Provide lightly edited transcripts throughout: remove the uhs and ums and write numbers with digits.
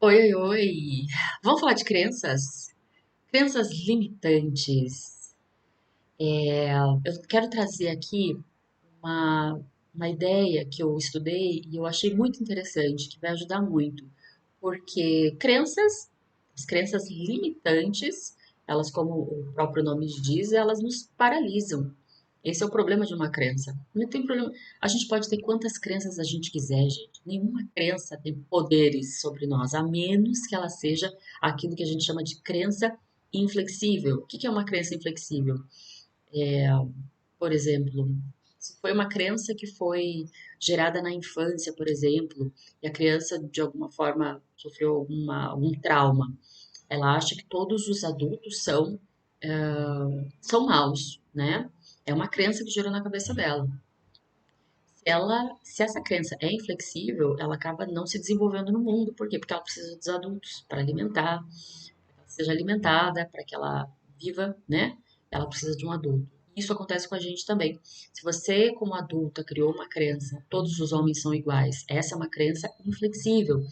Oi, oi, oi. Vamos falar de crenças? Crenças limitantes. Eu quero trazer aqui uma, uma ideia que eu estudei e eu achei muito interessante, que vai ajudar muito. Porque as crenças limitantes, elas, como o próprio nome diz, elas nos paralisam. Esse é o problema de uma crença. Não tem problema. A gente pode ter quantas crenças a gente quiser, gente. Nenhuma crença tem poderes sobre nós, a menos que ela seja aquilo que a gente chama de crença inflexível. O que é uma crença inflexível? Por exemplo, se foi uma crença que foi gerada na infância, por exemplo, e a criança de alguma forma sofreu algum trauma, ela acha que todos os adultos são maus, né? É uma crença que gerou na cabeça dela. Se essa crença é inflexível, ela acaba não se desenvolvendo no mundo. Por quê? Porque ela precisa dos adultos para alimentar, para que ela seja alimentada, para que ela viva, né? Ela precisa de um adulto. Isso acontece com a gente também. Se você, como adulta, criou uma crença, todos os homens são iguais, essa é uma crença inflexível.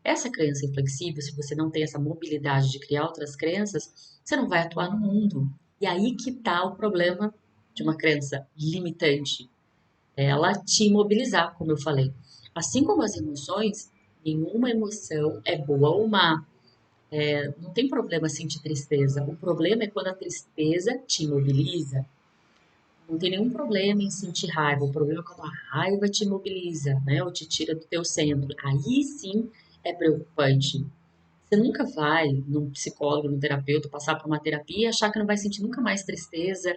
Essa crença inflexível, se você não tem essa mobilidade de criar outras crenças, você não vai atuar no mundo. E aí que está o problema de uma crença limitante, ela te imobilizar, como eu falei. Assim como as emoções, nenhuma emoção é boa ou má. Não tem problema sentir tristeza. O problema é quando a tristeza te imobiliza. Não tem nenhum problema em sentir raiva. O problema é quando a raiva te imobiliza, né? Ou te tira do teu centro. Aí sim é preocupante. Você nunca vai num psicólogo, num terapeuta, passar por uma terapia e achar que não vai sentir nunca mais tristeza,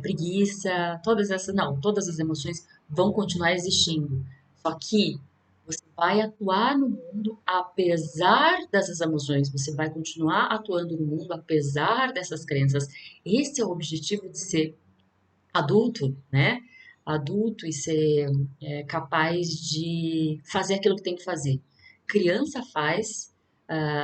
preguiça, todas essas. Não, todas as emoções vão continuar existindo. Só que você vai atuar no mundo apesar dessas emoções, você vai continuar atuando no mundo apesar dessas crenças. Esse é o objetivo de ser adulto, né? Adulto e ser capaz de fazer aquilo que tem que fazer. Criança faz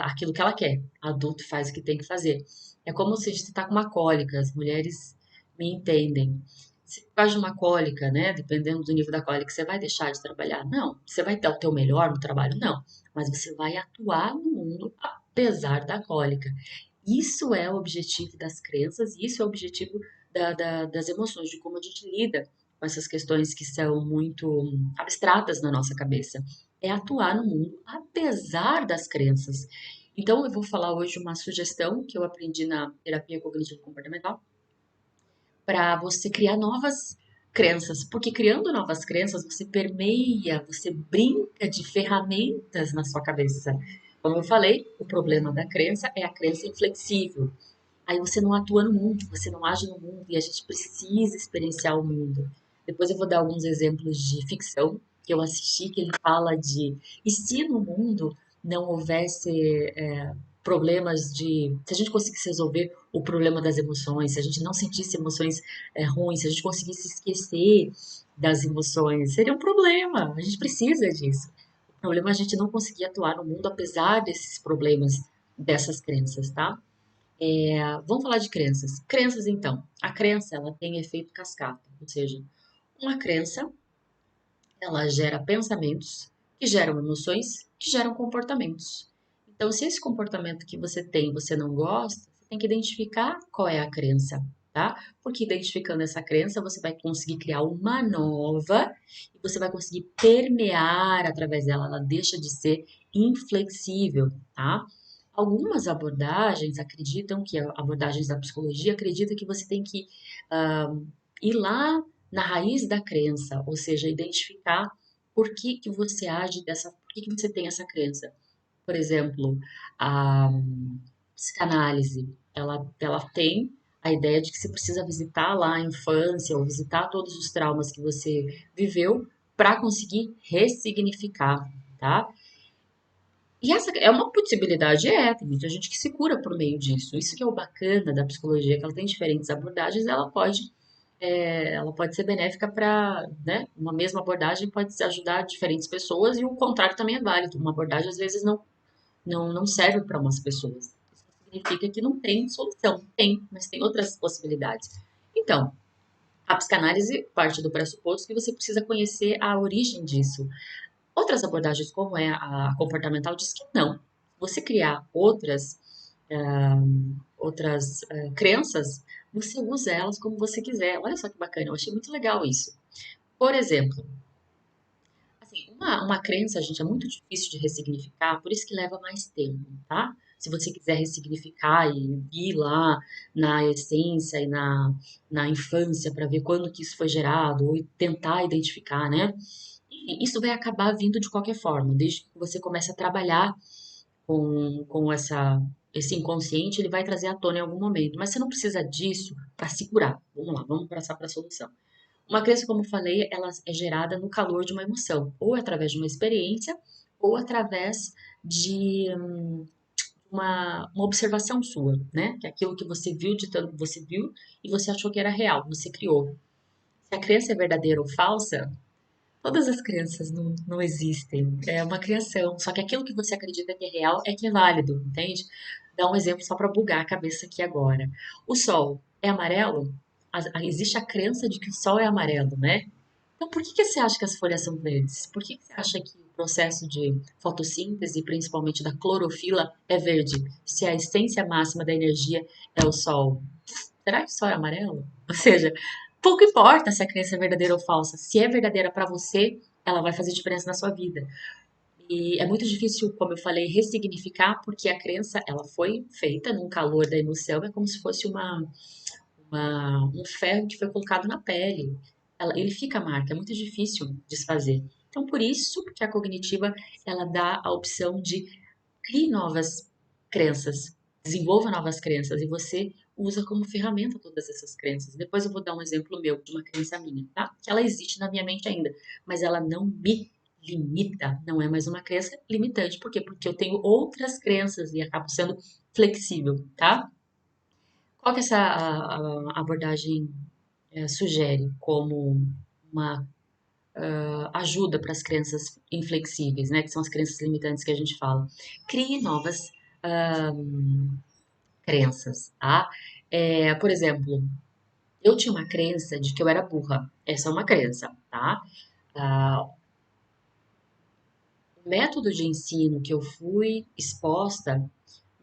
aquilo que ela quer, adulto faz o que tem que fazer. É como se você está com uma cólica, as mulheres me entendem. Se por causa de uma cólica, né, dependendo do nível da cólica, você vai deixar de trabalhar? Não. Você vai dar o teu melhor no trabalho? Não. Mas você vai atuar no mundo apesar da cólica. Isso é o objetivo das crenças, isso é o objetivo das emoções, de como a gente lida com essas questões que são muito abstratas na nossa cabeça. É atuar no mundo apesar das crenças. Então, eu vou falar hoje uma sugestão que eu aprendi na terapia cognitivo-comportamental para você criar novas crenças, porque criando novas crenças, você permeia, você brinca de ferramentas na sua cabeça. Como eu falei, o problema da crença é a crença inflexível. Aí você não atua no mundo, você não age no mundo e a gente precisa experienciar o mundo. Depois eu vou dar alguns exemplos de ficção que eu assisti, que ele fala de e se no mundo não houvesse problemas de. Se a gente conseguisse resolver o problema das emoções, se a gente não sentisse emoções ruins, se a gente conseguisse esquecer das emoções, seria um problema. A gente precisa disso. O problema é a gente não conseguir atuar no mundo apesar desses problemas, dessas crenças, tá? Vamos falar de crenças. Crenças, então. A crença, ela tem efeito cascata, ou seja, uma crença, ela gera pensamentos, que geram emoções, que geram comportamentos. Então, se esse comportamento que você tem, você não gosta, você tem que identificar qual é a crença, tá? Porque identificando essa crença, você vai conseguir criar uma nova e você vai conseguir permear através dela. Ela deixa de ser inflexível, tá? Algumas abordagens acreditam que abordagens da psicologia acreditam que você tem que ah, ir lá na raiz da crença, ou seja, identificar por que que você age dessa, por que que você tem essa crença. Por exemplo, a psicanálise, ela tem a ideia de que você precisa visitar lá a infância ou visitar todos os traumas que você viveu para conseguir ressignificar, tá? E essa é uma possibilidade, tem muita gente que se cura por meio disso. Isso que é o bacana da psicologia, que ela tem diferentes abordagens, ela pode ser benéfica para, né, uma mesma abordagem pode ajudar diferentes pessoas e o contrário também é válido. Uma abordagem às vezes não serve para umas pessoas. Isso não significa que não tem solução. Tem, mas tem outras possibilidades. Então, a psicanálise parte do pressuposto que você precisa conhecer a origem disso. Outras abordagens, como é a comportamental, diz que não. você criar outras crenças, você usa elas como você quiser. Olha só que bacana, eu achei muito legal isso. Por exemplo, assim, uma crença, gente, é muito difícil de ressignificar, por isso que leva mais tempo, tá? Se você quiser ressignificar e ir lá na essência e na infância para ver quando que isso foi gerado, ou tentar identificar, né? E isso vai acabar vindo de qualquer forma, desde que você comece a trabalhar com esse inconsciente, ele vai trazer à tona em algum momento. Mas você não precisa disso para se curar. Vamos lá, vamos passar para a solução. Uma crença, como eu falei, ela é gerada no calor de uma emoção, ou através de uma experiência, ou através de uma observação sua, né? Que é aquilo que você viu, de tanto que você viu, e você achou que era real, você criou. Se a crença é verdadeira ou falsa, todas as crenças não existem. É uma criação. Só que aquilo que você acredita que é real é que é válido, entende? Dá um exemplo só para bugar a cabeça aqui agora. O sol é amarelo? Existe a crença de que o sol é amarelo, né? Então, por que que você acha que as folhas são verdes? Por que que você acha que o processo de fotossíntese, principalmente da clorofila, é verde? Se a essência máxima da energia é o sol. Será que o sol é amarelo? Ou seja, pouco importa se a crença é verdadeira ou falsa. Se é verdadeira para você, ela vai fazer diferença na sua vida. E é muito difícil, como eu falei, ressignificar, porque a crença ela foi feita num calor da emoção, é como se fosse um ferro que foi colocado na pele. Ele fica a marca, é muito difícil desfazer. Então, por isso que a cognitiva ela dá a opção de crie novas crenças, desenvolva novas crenças e você usa como ferramenta todas essas crenças. Depois eu vou dar um exemplo meu de uma crença minha, tá? Que ela existe na minha mente ainda, mas ela não me limita, não é mais uma crença limitante. Por quê? Porque eu tenho outras crenças e acabo sendo flexível, tá? Qual que essa abordagem sugere como uma ajuda para as crenças inflexíveis, né? Que são as crenças limitantes que a gente fala. Crie novas crenças, tá? Por exemplo, eu tinha uma crença de que eu era burra. Essa é uma crença, tá? Ah, o método de ensino que eu fui exposta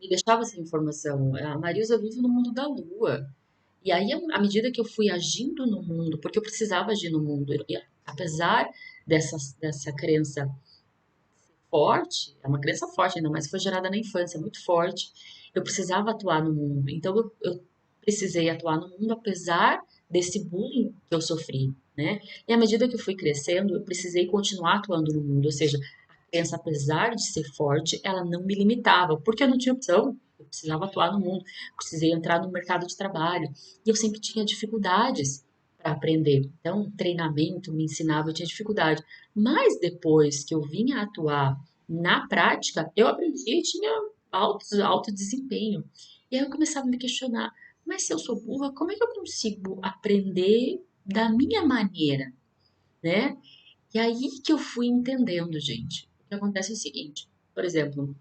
me deixava essa informação. A Marisa vive no mundo da lua. E aí, à medida que eu fui agindo no mundo, porque eu precisava agir no mundo, apesar dessa crença forte, é uma crença forte ainda mais, foi gerada na infância, muito forte, eu precisava atuar no mundo. Então, eu precisei atuar no mundo apesar desse bullying que eu sofri, né? E à medida que eu fui crescendo, eu precisei continuar atuando no mundo, ou seja, a crença, apesar de ser forte, ela não me limitava, porque eu não tinha opção. Eu precisava atuar no mundo, precisei entrar no mercado de trabalho. E eu sempre tinha dificuldades para aprender. Então, treinamento me ensinava, eu tinha dificuldade. Mas depois que eu vinha a atuar na prática, eu aprendi e tinha alto desempenho. E aí eu começava a me questionar, mas se eu sou burra, como é que eu consigo aprender da minha maneira, né? E aí que eu fui entendendo, gente. O que acontece é o seguinte, por exemplo,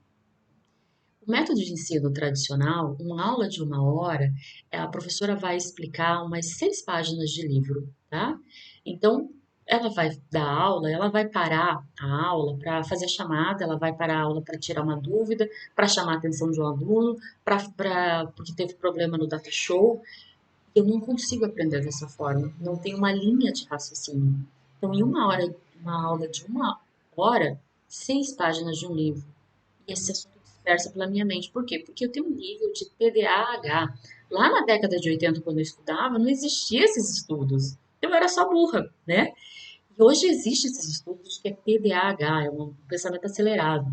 o método de ensino tradicional, uma aula de 1 hora, a professora vai explicar umas 6 páginas de livro, tá? Então, ela vai dar aula, ela vai parar a aula para fazer a chamada, ela vai parar a aula para tirar uma dúvida, para chamar a atenção de um aluno, porque teve problema no data show. Eu não consigo aprender dessa forma, não tenho uma linha de raciocínio. Então, em 1 hora, uma aula de 1 hora, 6 páginas de um livro, e esse assunto dispersa pela minha mente. Por quê? Porque eu tenho um nível de TDAH. Lá na década de 80, quando eu estudava, não existia esses estudos. Eu era só burra, né? E hoje existem esses estudos que é TDAH, é um pensamento acelerado.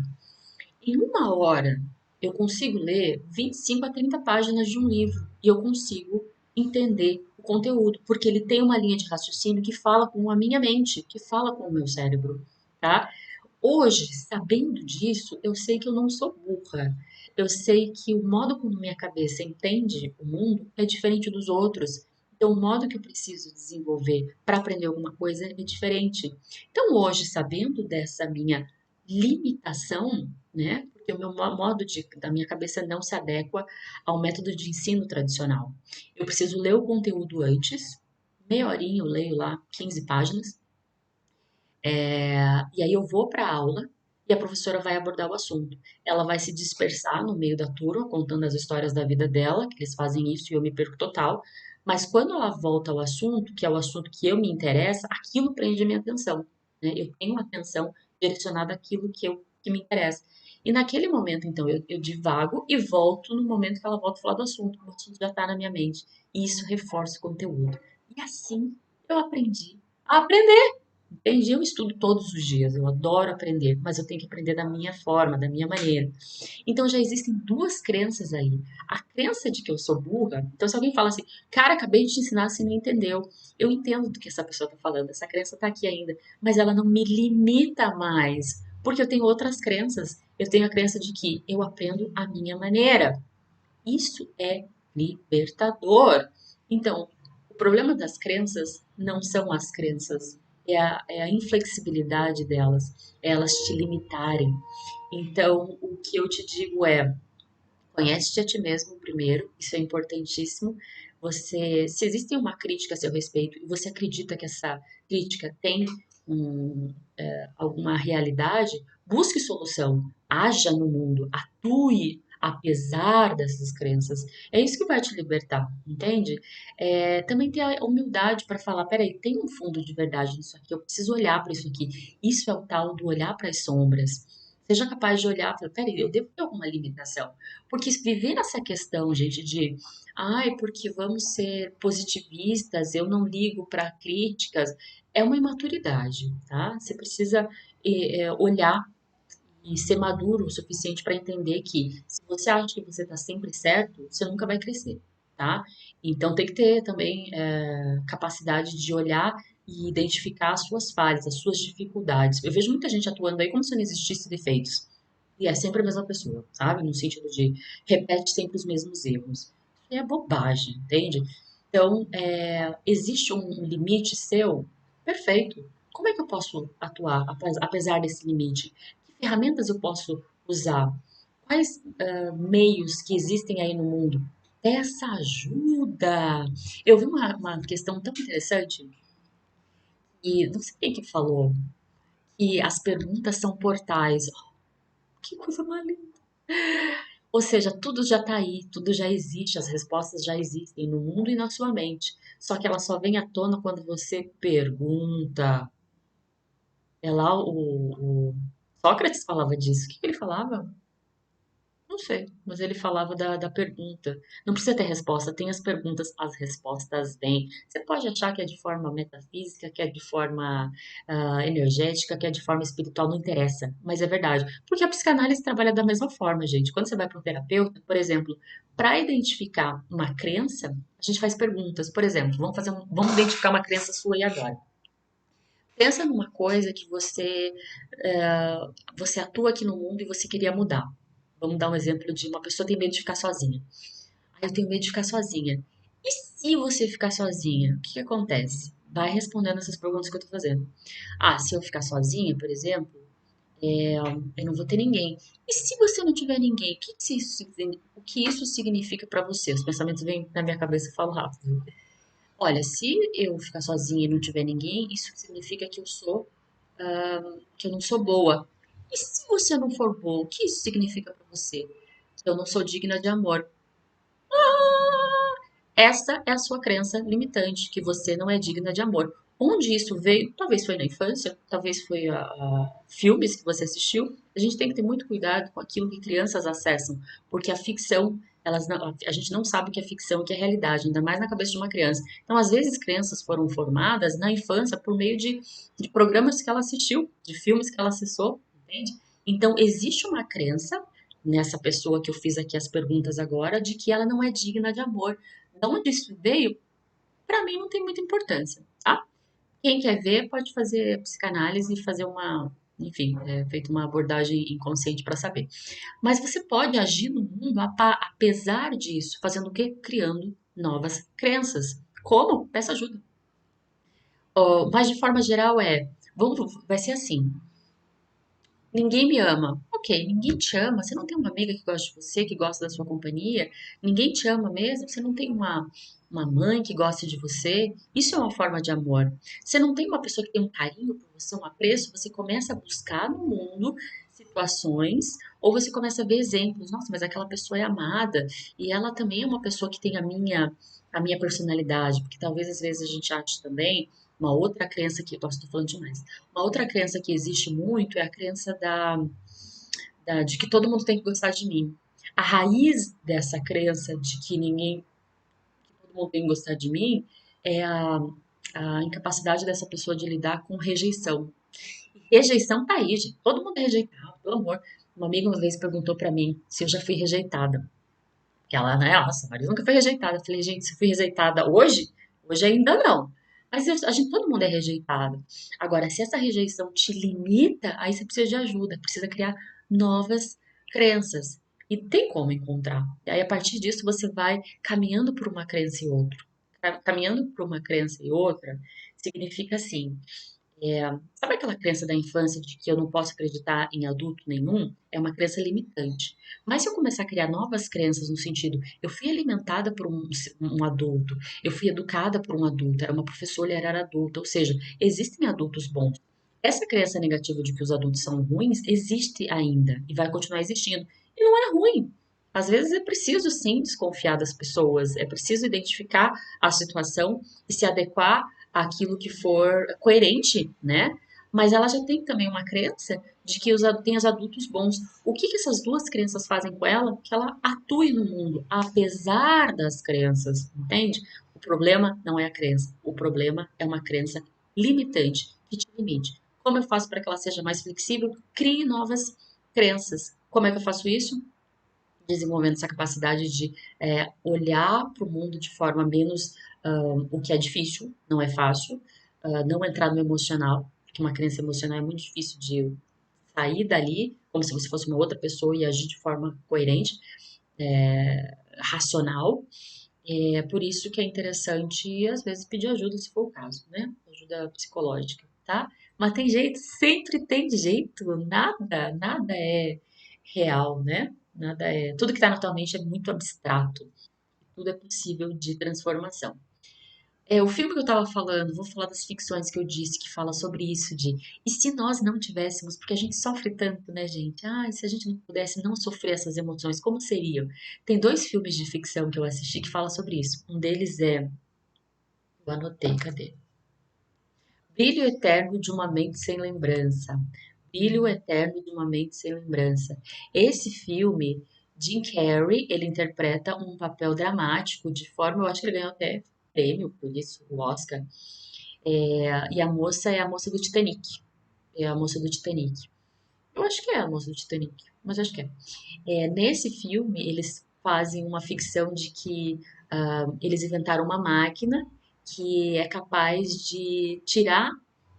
Em 1 hora, eu consigo ler 25 a 30 páginas de um livro e eu consigo entender o conteúdo, porque ele tem uma linha de raciocínio que fala com a minha mente, que fala com o meu cérebro, tá? Hoje, sabendo disso, eu sei que eu não sou burra. Eu sei que o modo como minha cabeça entende o mundo é diferente dos outros. Então, o modo que eu preciso desenvolver para aprender alguma coisa é diferente. Então, hoje, sabendo dessa minha limitação, né? Porque o meu da minha cabeça não se adequa ao método de ensino tradicional. Eu preciso ler o conteúdo antes, meia horinha eu leio lá 15 páginas, e aí eu vou para a aula, e a professora vai abordar o assunto. Ela vai se dispersar no meio da turma, contando as histórias da vida dela, que eles fazem isso e eu me perco total. Mas quando ela volta ao assunto, que é o assunto que eu me interessa, aquilo prende a minha atenção, né? Eu tenho uma atenção direcionada àquilo que me interessa. E naquele momento, então, eu divago e volto no momento que ela volta a falar do assunto. O assunto já está na minha mente. E isso reforça o conteúdo. E assim eu aprendi a aprender. Entendi, eu estudo todos os dias, eu adoro aprender, mas eu tenho que aprender da minha forma, da minha maneira. Então já existem duas crenças aí. A crença de que eu sou burra, então se alguém fala assim, cara, acabei de te ensinar, você não entendeu. Eu entendo do que essa pessoa está falando, essa crença está aqui ainda, mas ela não me limita mais, porque eu tenho outras crenças. Eu tenho a crença de que eu aprendo a minha maneira. Isso é libertador. Então, o problema das crenças não são as crenças, é a inflexibilidade delas, é elas te limitarem. Então, o que eu te digo é: conhece-te a ti mesmo primeiro, isso é importantíssimo. Você, se existe uma crítica a seu respeito e você acredita que essa crítica tem alguma realidade, busque solução, haja no mundo, atue apesar dessas crenças. É isso que vai te libertar, entende? Também ter a humildade para falar, peraí, tem um fundo de verdade nisso aqui, eu preciso olhar para isso aqui. Isso é o tal do olhar para as sombras. Seja capaz de olhar e falar, peraí, eu devo ter alguma limitação. Porque viver nessa questão, gente, de ai, porque vamos ser positivistas, eu não ligo para críticas, é uma imaturidade, tá? Você precisa olhar e ser maduro o suficiente para entender que se você acha que você está sempre certo, você nunca vai crescer, tá? Então tem que ter também capacidade de olhar e identificar as suas falhas, as suas dificuldades. Eu vejo muita gente atuando aí como se não existisse defeitos. E é sempre a mesma pessoa, sabe? No sentido de repete sempre os mesmos erros. Isso é bobagem, entende? Então, existe um limite seu? Perfeito. Como é que eu posso atuar apesar desse limite? Que ferramentas eu posso usar? Quais meios que existem aí no mundo? Peça ajuda. Eu vi uma questão tão interessante e não sei quem que falou que as perguntas são portais. Que coisa mais linda. Ou seja, tudo já está aí, tudo já existe, as respostas já existem no mundo e na sua mente. Só que ela só vem à tona quando você pergunta. É lá o Sócrates falava disso. O que que ele falava? Não sei, mas ele falava da pergunta. Não precisa ter resposta, tem as perguntas, as respostas vêm. Você pode achar que é de forma metafísica, que é de forma energética, que é de forma espiritual, não interessa, mas é verdade. Porque a psicanálise trabalha da mesma forma, gente. Quando você vai para um terapeuta, por exemplo, para identificar uma crença, a gente faz perguntas. Por exemplo, vamos identificar uma crença sua aí agora. Pensa numa coisa que você atua aqui no mundo e você queria mudar. Vamos dar um exemplo de uma pessoa que tem medo de ficar sozinha. Ah, eu tenho medo de ficar sozinha. E se você ficar sozinha, o que que acontece? Vai respondendo essas perguntas que eu tô fazendo. Ah, se eu ficar sozinha, por exemplo, eu não vou ter ninguém. E se você não tiver ninguém, o que isso significa para você? Os pensamentos vêm na minha cabeça e eu falo rápido. Olha, se eu ficar sozinha e não tiver ninguém, isso significa que eu não sou boa. E se você não for boa, o que isso significa para você? Que eu não sou digna de amor. Essa é a sua crença limitante, que você não é digna de amor. Onde isso veio? Talvez foi na infância, talvez foi a filmes que você assistiu. A gente tem que ter muito cuidado com aquilo que crianças acessam, porque a ficção, a gente não sabe o que é ficção e o que é realidade, ainda mais na cabeça de uma criança. Então, às vezes, crianças foram formadas na infância por meio de programas que ela assistiu, de filmes que ela acessou, entende? Então, existe uma crença nessa pessoa que eu fiz aqui as perguntas agora, de que ela não é digna de amor. De onde isso veio, para mim não tem muita importância, tá? Quem quer ver pode fazer psicanálise e fazer enfim, feito uma abordagem inconsciente para saber. Mas você pode agir no mundo apesar disso, fazendo o quê? Criando novas crenças. Como? Peça ajuda. Mas de forma geral vai ser assim. Ninguém me ama. Ok, ninguém te ama. Você não tem uma amiga que gosta de você, que gosta da sua companhia. Ninguém te ama mesmo. Você não tem uma mãe que gosta de você. Isso é uma forma de amor. Você não tem uma pessoa que tem um carinho por você, um apreço. Você começa a buscar no mundo situações, ou você começa a ver exemplos. Nossa, mas aquela pessoa é amada e ela também é uma pessoa que tem a minha personalidade, porque talvez às vezes a gente ache também uma outra crença que, posso estar falando demais, uma outra crença que existe muito é a crença de que todo mundo tem que gostar de mim. A raiz dessa crença de que ninguém, todo mundo tem que gostar de mim, é a incapacidade dessa pessoa de lidar com rejeição. Rejeição tá aí, gente. Todo mundo é rejeitado, pelo amor. Uma amiga uma vez perguntou pra mim se eu já fui rejeitada. Que ela, né? Nossa, a Marisa nunca foi rejeitada. Eu falei, gente, se eu fui rejeitada hoje, hoje ainda não. Mas a gente, todo mundo é rejeitado. Agora, se essa rejeição te limita, aí você precisa de ajuda, precisa criar novas crenças. E tem como encontrar. E aí, a partir disso, você vai caminhando por uma crença e outra. Caminhando por uma crença e outra significa assim, sabe aquela crença da infância de que eu não posso acreditar em adulto nenhum? É uma crença limitante. Mas se eu começar a criar novas crenças no sentido, eu fui alimentada por um adulto, eu fui educada por um adulto, era uma professora, ele era adulta, ou seja, existem adultos bons. Essa crença negativa de que os adultos são ruins existe ainda e vai continuar existindo. E não é ruim. Às vezes é preciso sim desconfiar das pessoas, é preciso identificar a situação e se adequar àquilo que for coerente, né? Mas ela já tem também uma crença de que tem os adultos bons. O que essas duas crenças fazem com ela? Que ela atue no mundo, apesar das crenças, entende? O problema não é a crença, o problema é uma crença limitante, que te limite. Como eu faço para que ela seja mais flexível? Crie novas crenças. Como é que eu faço isso? Desenvolvendo essa capacidade de olhar para o mundo de forma menos, o que é difícil, não é fácil, não entrar no emocional, porque uma crença emocional é muito difícil de sair dali, como se você fosse uma outra pessoa e agir de forma coerente, racional. É por isso que é interessante, às vezes, pedir ajuda, se for o caso, né? Ajuda psicológica, tá? Mas tem jeito, sempre tem jeito, nada é real, né? Nada é. Tudo que está na tua mente é muito abstrato, tudo é possível de transformação. O filme que eu estava falando, vou falar das ficções que eu disse, que fala sobre isso de e se nós não tivéssemos, porque a gente sofre tanto, né, gente? Ah, se a gente não pudesse não sofrer essas emoções, como seriam? Tem dois filmes de ficção que eu assisti que fala sobre isso. Um deles eu anotei, cadê? Brilho Eterno de uma Mente Sem Lembrança. Brilho Eterno de uma Mente Sem Lembrança. Esse filme, Jim Carrey, ele interpreta um papel dramático de forma, eu acho que ele ganhou até prêmio por isso, o Oscar. E a moça é a moça do Titanic. É a moça do Titanic. Eu acho que é a moça do Titanic, mas acho que é. Nesse filme, eles fazem uma ficção de que eles inventaram uma máquina que é capaz de tirar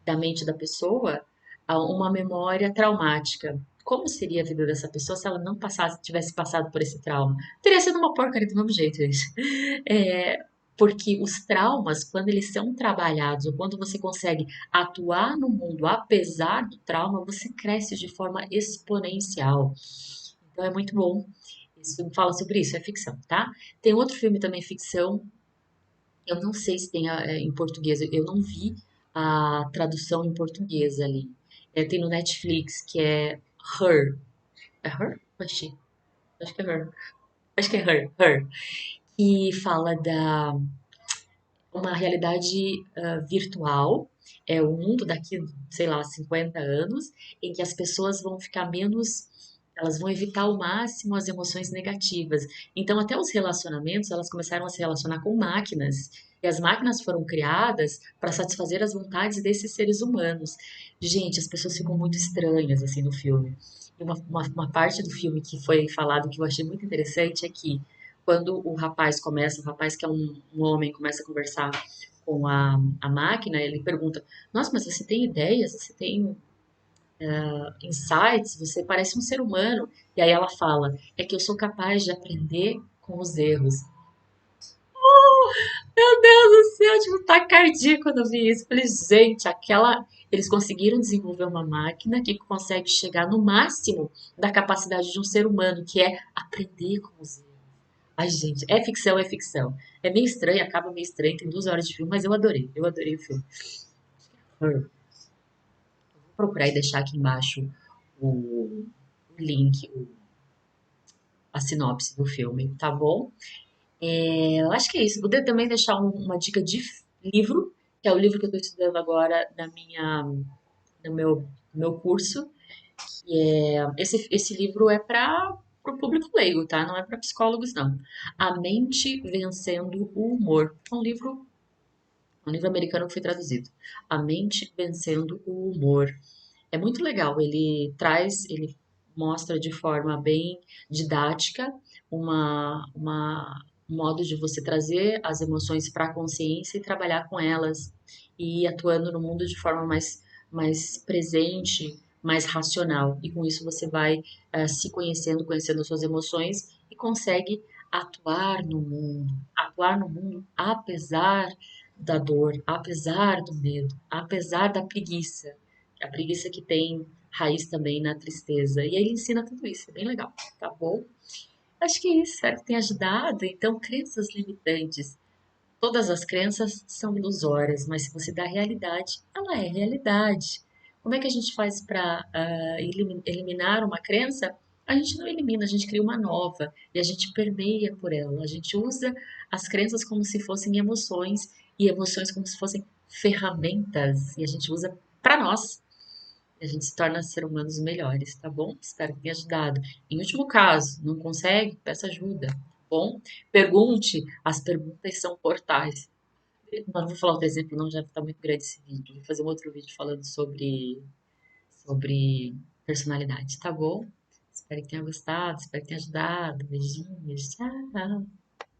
da mente da pessoa uma memória traumática. Como seria a vida dessa pessoa se ela não tivesse passado por esse trauma? Teria sido uma porcaria do mesmo jeito, gente. É, porque os traumas, quando eles são trabalhados, ou quando você consegue atuar no mundo apesar do trauma, você cresce de forma exponencial. Então é muito bom. Isso fala sobre isso, é ficção, tá? Tem outro filme também ficção, eu não sei se tem em português, eu não vi a tradução em português ali. Tem no Netflix, que é Her. É Her? Acho que é Her. Acho que é Her. Que fala da uma realidade virtual, é o mundo daqui, sei lá, 50 anos, em que as pessoas vão ficar menos, elas vão evitar ao máximo as emoções negativas. Então, até os relacionamentos, elas começaram a se relacionar com máquinas. E as máquinas foram criadas para satisfazer as vontades desses seres humanos. Gente, as pessoas ficam muito estranhas, assim, no filme. E uma parte do filme que foi falado que eu achei muito interessante é que quando o rapaz que é um homem, começa a conversar com a máquina, ele pergunta: Nossa, mas você tem ideias? Você tem insights? Você parece um ser humano. E aí ela fala: É que eu sou capaz de aprender com os erros. Meu Deus do céu, tipo, tacardia quando eu vi isso. Eu falei, gente, eles conseguiram desenvolver uma máquina que consegue chegar no máximo da capacidade de um ser humano, que é aprender com os erros. Ai, gente, é ficção, é ficção. É meio estranho, acaba meio estranho, tem 2 horas de filme, mas eu adorei o filme. Her. Vou procurar e deixar aqui embaixo o, link, a sinopse do filme, tá bom? Eu acho que é isso. Vou também deixar uma dica de livro, que é o livro que eu estou estudando agora no meu curso. Esse livro é para o público leigo, tá? Não é para psicólogos, não. A Mente Vencendo o Humor. É um livro americano que foi traduzido. A Mente Vencendo o Humor. É muito legal. Ele mostra de forma bem didática um modo de você trazer as emoções para a consciência e trabalhar com elas e ir atuando no mundo de forma mais presente, mais racional. E com isso você vai se conhecendo, conhecendo as suas emoções e consegue atuar no mundo apesar da dor, apesar do medo, apesar da preguiça, a preguiça que tem raiz também na tristeza. E ele ensina tudo isso, é bem legal, tá bom? Acho que é isso, espero que tenha ajudado. Então, crenças limitantes. Todas as crenças são ilusórias, mas se você dá realidade, ela é realidade. Como é que a gente faz para eliminar uma crença? A gente não elimina, a gente cria uma nova e a gente permeia por ela. A gente usa as crenças como se fossem emoções e emoções como se fossem ferramentas e a gente usa para nós. E a gente se torna ser humanos melhores, tá bom? Espero que tenha ajudado. Em último caso, não consegue? Peça ajuda, tá bom? Pergunte, as perguntas são portais. Não vou falar outro exemplo, não, já está muito grande esse vídeo. Vou fazer um outro vídeo falando sobre personalidade, tá bom? Espero que tenha gostado, espero que tenha ajudado. Beijinhos, tchau.